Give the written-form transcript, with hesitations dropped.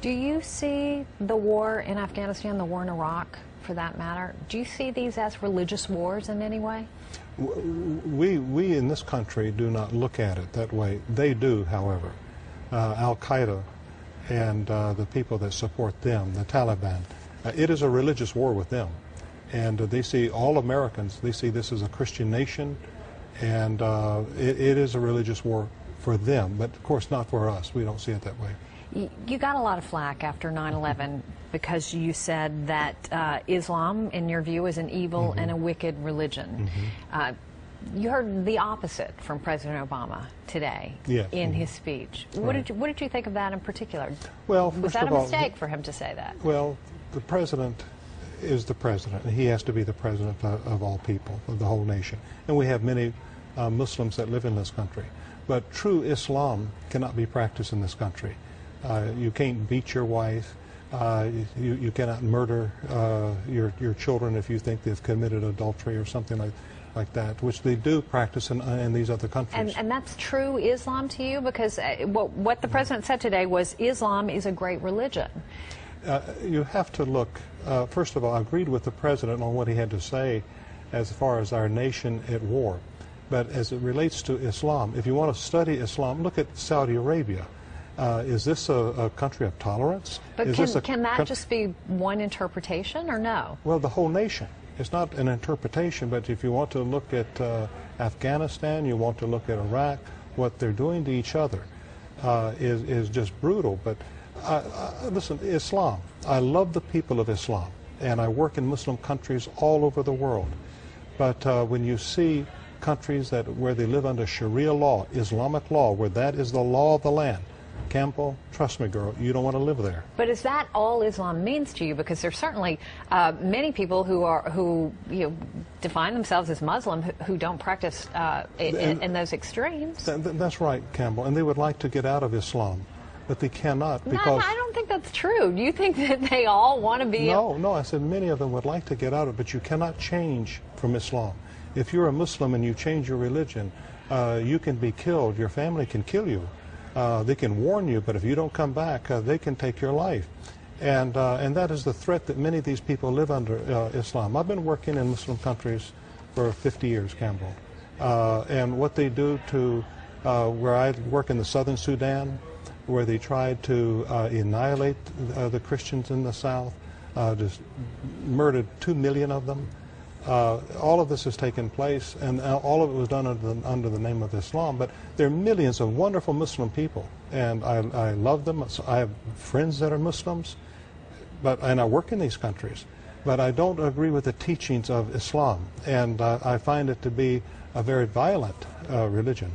Do you see the war in Afghanistan, the war in Iraq, for that matter, do you see these as religious wars in any way? We in this country do not look at it that way. They do, however. Al-Qaeda and the people that support them, the Taliban, it is a religious war with them. And they see all Americans, they see this as a Christian nation, and it is a religious war for them, but of course not for us. We don't see it that way. You got a lot of flack after 9/11 because you said that Islam, in your view, is an evil and a wicked religion. You heard the opposite from President Obama today in his speech. What did you think of that in particular? Well, was that a mistake for him to say that? Well, the president is the president, and he has to be the president of all people, of the whole nation. And we have many Muslims that live in this country. But true Islam cannot be practiced in this country. You can't beat your wife. You cannot murder your children if you think they've committed adultery or something like that, which they do practice in these other countries. And that's true Islam to you? Because what the president said today was Islam is a great religion. You have to look, first of all, I agreed with the president on what he had to say as far as our nation at war. But as it relates to Islam, if you want to study Islam, look at Saudi Arabia. Is this a country of tolerance? But can that just be one interpretation or no? Well, the whole nation. It's not an interpretation, but if you want to look at Afghanistan, you want to look at Iraq, what they're doing to each other is just brutal. But listen, Islam, I love the people of Islam, and I work in Muslim countries all over the world. But when you see countries where they live under Sharia law, Islamic law, where that is the law of the land, Campbell, trust me, girl, you don't want to live there. But is that all Islam means to you? Because there's certainly many people who define themselves as Muslim who don't practice in those extremes. That's right, Campbell, and they would like to get out of Islam, but they cannot because... No, I don't think that's true. Do you think that they all want to be... No, I said many of them would like to get out of it, but you cannot change from Islam. If you're a Muslim and you change your religion, you can be killed. Your family can kill you. They can warn you, but if you don't come back, they can take your life. And that is the threat that many of these people live under Islam. I've been working in Muslim countries for 50 years, Campbell. And what they do to, where I work in the southern Sudan, where they tried to annihilate the Christians in the south, just murdered 2 million of them. All of this has taken place, and all of it was done under the name of Islam. But there are millions of wonderful Muslim people, and I love them. I have friends that are Muslims, and I work in these countries. But I don't agree with the teachings of Islam, and I find it to be a very violent religion.